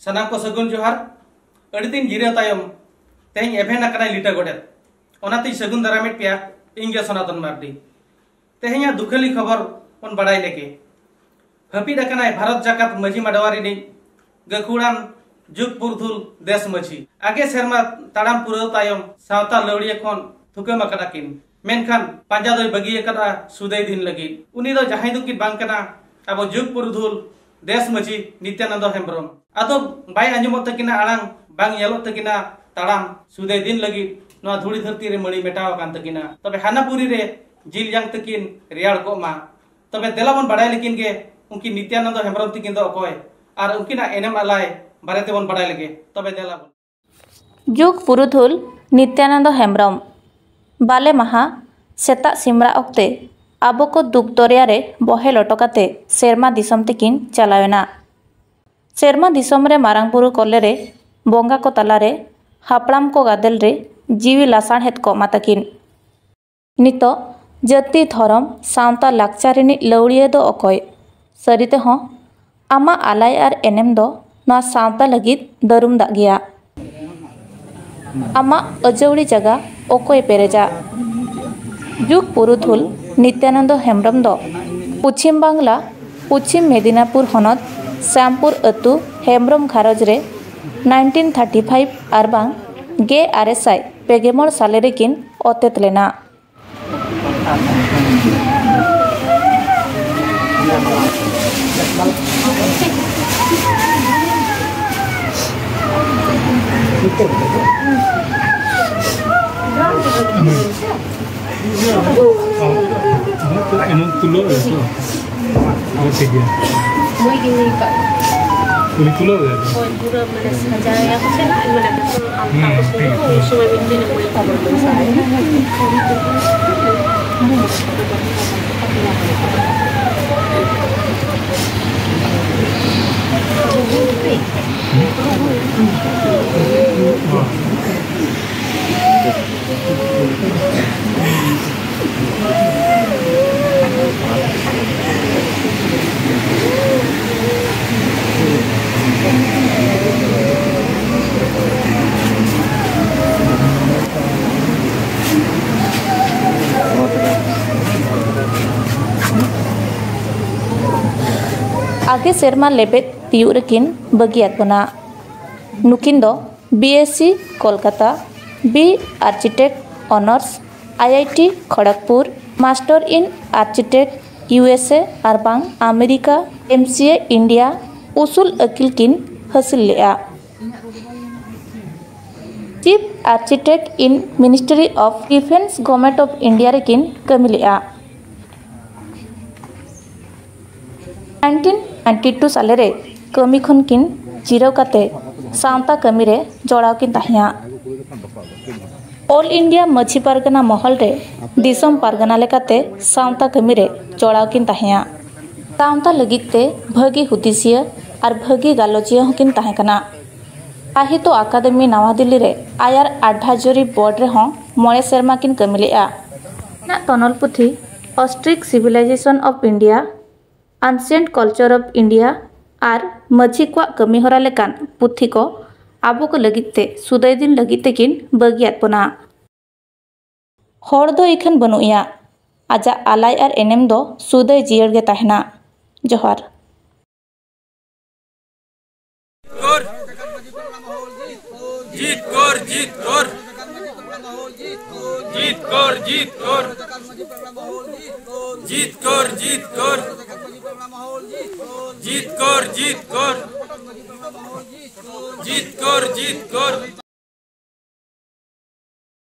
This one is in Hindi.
सनाम को सगुन जोहार अड़ी दिन जिरे तायम तेज एभेन लिटा गोडेत ओनाते सगुन दारामेट पिया इंगे सनातन मार्डी तेहें दुखली खबर बन बड़ाई लेके हपीद भारत जाकात मजी माडवारी नि गखुड़ान जुग पुरधुल देश मजी आगे सेरमा ताड़ाम पुराव तायम सावता लौड़िया खन थुकम किन मेनखान पांजा दो बगी सुदै दिन लगी उनी दो जहां दो किन बांग कना अब जुग पुरधुल देश मजी नित्यानंद हेम्ब्रम आदो बाय आंजमत तकिना आड़ांग बांग येलोत तकिना ताड़ाम सुदै दिन लगी नवा धुड़ी धरती रे मणि मेटाव कान तकिना तबे हानापुरी रे जिल जांग तकिन रियाड़ को मा तबे देलाबन बड़ाई लेकिन गे उनकी नित्यानंद हेम्ब्रम तकिन दो अकोय आर उनकिना एनेम आलाय बारेते बन बड़ाई लगे तबे देलाबन जुग पुरुधुल नित्यानंद हेम्ब्रम बाले महा सेता सिमरा ओक्ते आबो को दुख दरिया रे बहे लटकाते सेरमा दिसम तकिन चलावेना सेरमा दिसम रे मारांगपुरु कोले रे बोंगा को तलारे हापड़ाम को गादेल रे जीवी लासाण हेत को माताकिन नितो जाति धरम सावता लाक्चारिनी लौड़िए दो अकोय सरिते हों आमा आलाय आर एनेम दो नवा सावता लगित दरुम दा गया आमा अजौड़ी जगह ओकोय पेरेजा जुग पुरुधुल नित्यानंद हेम्ब्रम दो पश्चिम बांगला पश्चिम मेदिनापुर हनत श्यामपुर अतु हेम्ब्रम घारज रे 1935 आरबांग गे आरेसाय पेगेमल साले रेकिन अतेत लेना आगे सेरमा लेबेद तियुग रेकिन बगियात बना नुकिन दो BSc Kolkata B architect honours IIT Kharagpur master in architect USA आरबांग अमेरिका एमसीए इंडिया उसूल अकिल किन हासिल लेआ chief architect in ministry of defence government of India रेकिन कमी लेआ 1992 साले रे कमी खन किन जिराव काते सावता कमी रे जोड़ाव किन ताहिया ऑल इंडिया मझी पारगना महल रे दिसम पारगना लेकाते सावता कमी रे जोड़ाव किन ताहिया सावता लगिते भगी हुदिसिया और भगी गालोचिया हकिन ताहे कना साहित्य अकादमी नवा दिल्ली रे आयार आड्डाजोरी बोर्ड रे हों मोड़े सेरमा किन कमी लेआ ना तनल पुथी Austric civilisation of India ancient culture of India आर मझी को कमी हरा लेकान पुथी को आबो को लगिते सुदै दिन लगिते किन बगियात बना हर दो इखन बनुया आजा आलाय आर एनेम दो सुदै जियर गे ताहना जोहार जीत कर जीत कर जीत कर जीत कर जीत कर जीत कर जीत कर जीत कर जीत कर जीत कर